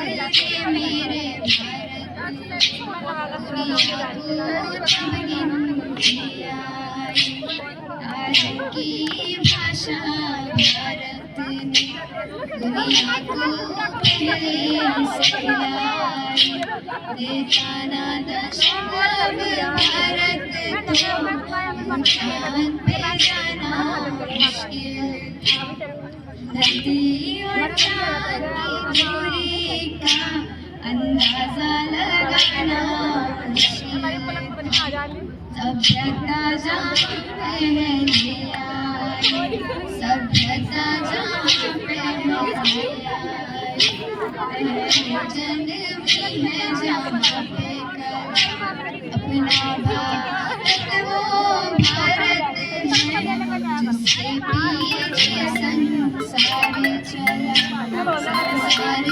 के मेरे भारत की भाषा भारत ने दुनिया को पहले सिखलाई देता ना दशक भारत तो चांद पे जाना मुश्किल धरती और चांद की दूरी का अंदाजा लगाना मुश्किल सभ्यता जहाँ पहले आई सभ्यता जहाँ पहले आई जन्म है जहाँ पे अपना भारत वो भारत है जिससे पीछे संसार चला संसार